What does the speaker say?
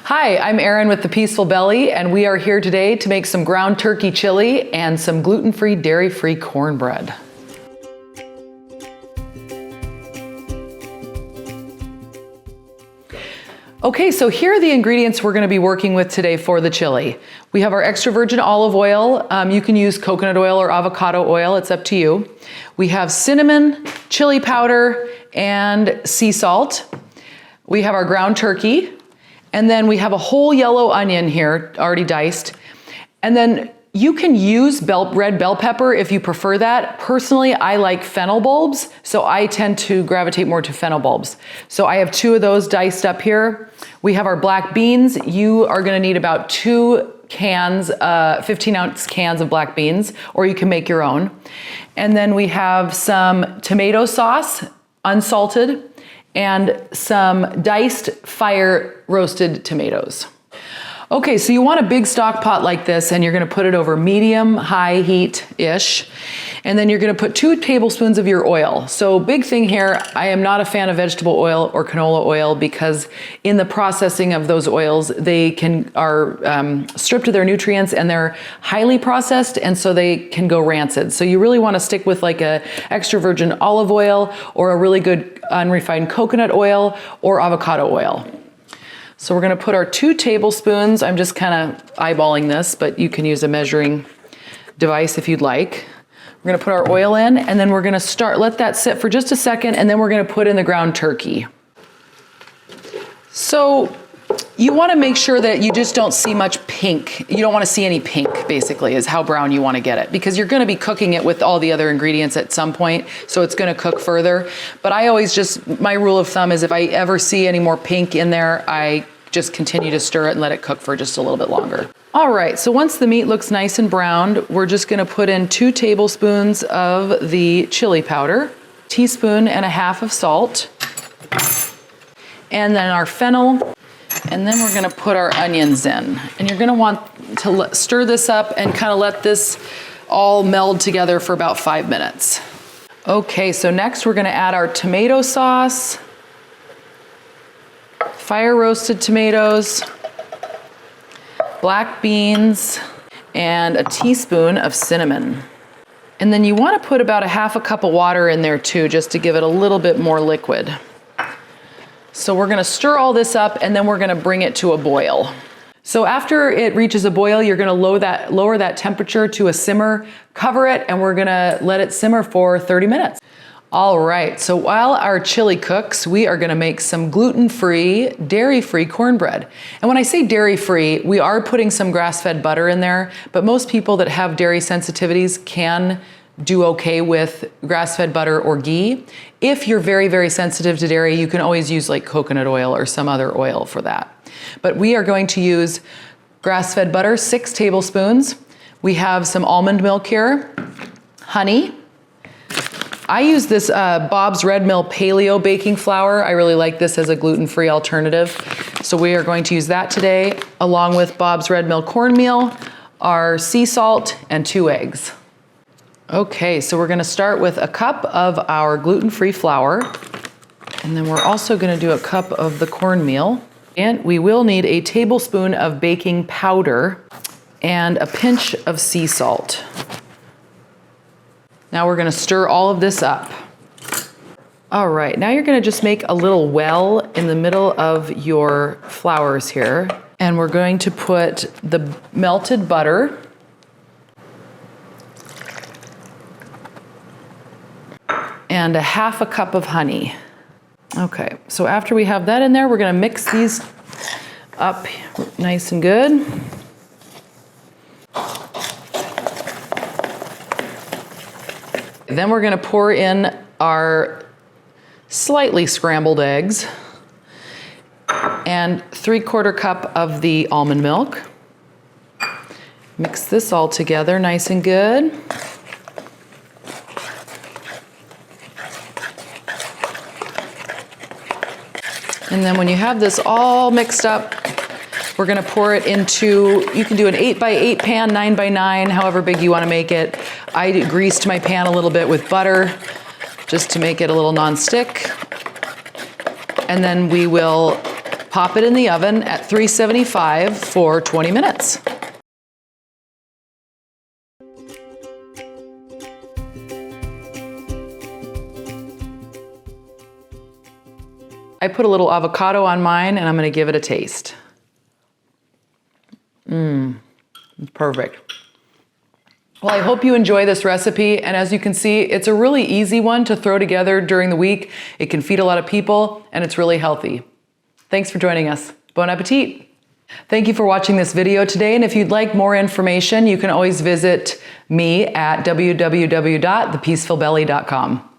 Hi, I'm Erin with The Peaceful Belly, and we are here today to make some ground turkey chili and some gluten-free, dairy-free cornbread. Okay, so here are the ingredients we're going to be working with today for the chili. We have our extra virgin olive oil. You can use coconut oil or avocado oil, it's up to you. We have cinnamon, chili powder, and sea salt. We have our ground turkey. And then we have a whole yellow onion here, already diced. And then you can use red bell pepper if you prefer that. Personally, I like fennel bulbs, so I tend to gravitate more to fennel bulbs. So I have 2 of those diced up here. We have our black beans. You are gonna need about 2 cans, 15-ounce cans of black beans, or you can make your own. And then we have some tomato sauce, unsalted, and some diced fire roasted tomatoes. Okay, so you want a big stock pot like this, and you're gonna put it over medium-high heat-ish, and then you're gonna put 2 tablespoons of your oil. So big thing here, I am not a fan of vegetable oil or canola oil because in the processing of those oils, they are stripped of their nutrients and they're highly processed, and so they can go rancid. So you really wanna stick with like a extra virgin olive oil or a really good unrefined coconut oil or avocado oil. So we're gonna put our 2 tablespoons, I'm just kind of eyeballing this, but you can use a measuring device if you'd like. We're gonna put our oil in, and then we're gonna let that sit for just a second, and then we're gonna put in the ground turkey. So you wanna make sure that you just don't see much pink. You don't wanna see any pink, basically, is how brown you wanna get it, because you're gonna be cooking it with all the other ingredients at some point, so it's gonna cook further. But I always my rule of thumb is if I ever see any more pink in there, I just continue to stir it and let it cook for just a little bit longer. All right, so once the meat looks nice and browned, we're just gonna put in 2 tablespoons of the chili powder, 1.5 teaspoons of salt, and then our fennel, and then we're gonna put our onions in. And you're gonna want to stir this up and kind of let this all meld together for about 5 minutes. Okay, so next we're gonna add our tomato sauce, fire roasted tomatoes, black beans, and a teaspoon of cinnamon. And then you wanna put about 1/2 cup of water in there too, just to give it a little bit more liquid. So we're gonna stir all this up, and then we're gonna bring it to a boil. So after it reaches a boil, you're gonna lower that temperature to a simmer, cover it, and we're gonna let it simmer for 30 minutes. All right, so while our chili cooks, we are gonna make some gluten-free, dairy-free cornbread. And when I say dairy-free, we are putting some grass-fed butter in there, but most people that have dairy sensitivities can do okay with grass-fed butter or ghee. If you're very, very sensitive to dairy, you can always use like coconut oil or some other oil for that. But we are going to use grass-fed butter, 6 tablespoons. We have some almond milk here, honey. I use this Bob's Red Mill Paleo baking flour. I really like this as a gluten-free alternative. So we are going to use that today, along with Bob's Red Mill cornmeal, our sea salt, and 2 eggs. Okay, so we're gonna start with a cup of our gluten-free flour, and then we're also gonna do a cup of the cornmeal. And we will need a tablespoon of baking powder and a pinch of sea salt. Now we're gonna stir all of this up. All right, now you're gonna just make a little well in the middle of your flours here, and we're going to put the melted butter and 1/2 cup of honey. Okay, so after we have that in there, we're gonna mix these up nice and good. Then we're gonna pour in our slightly scrambled eggs and 3/4 cup of the almond milk. Mix this all together nice and good. And then when you have this all mixed up, we're gonna pour it into, you can do an 8x8 pan, 9x9, however big you wanna make it. I greased my pan a little bit with butter just to make it a little non-stick. And then we will Pop it in the oven at 375 for 20 minutes. I put a little avocado on mine and I'm gonna give it a taste. Perfect. Well, I hope you enjoy this recipe, and as you can see, it's a really easy one to throw together during the week. It can feed a lot of people, and it's really healthy. Thanks for joining us. Bon appetit! Thank you for watching this video today, and if you'd like more information, you can always visit me at www.thepeacefulbelly.com.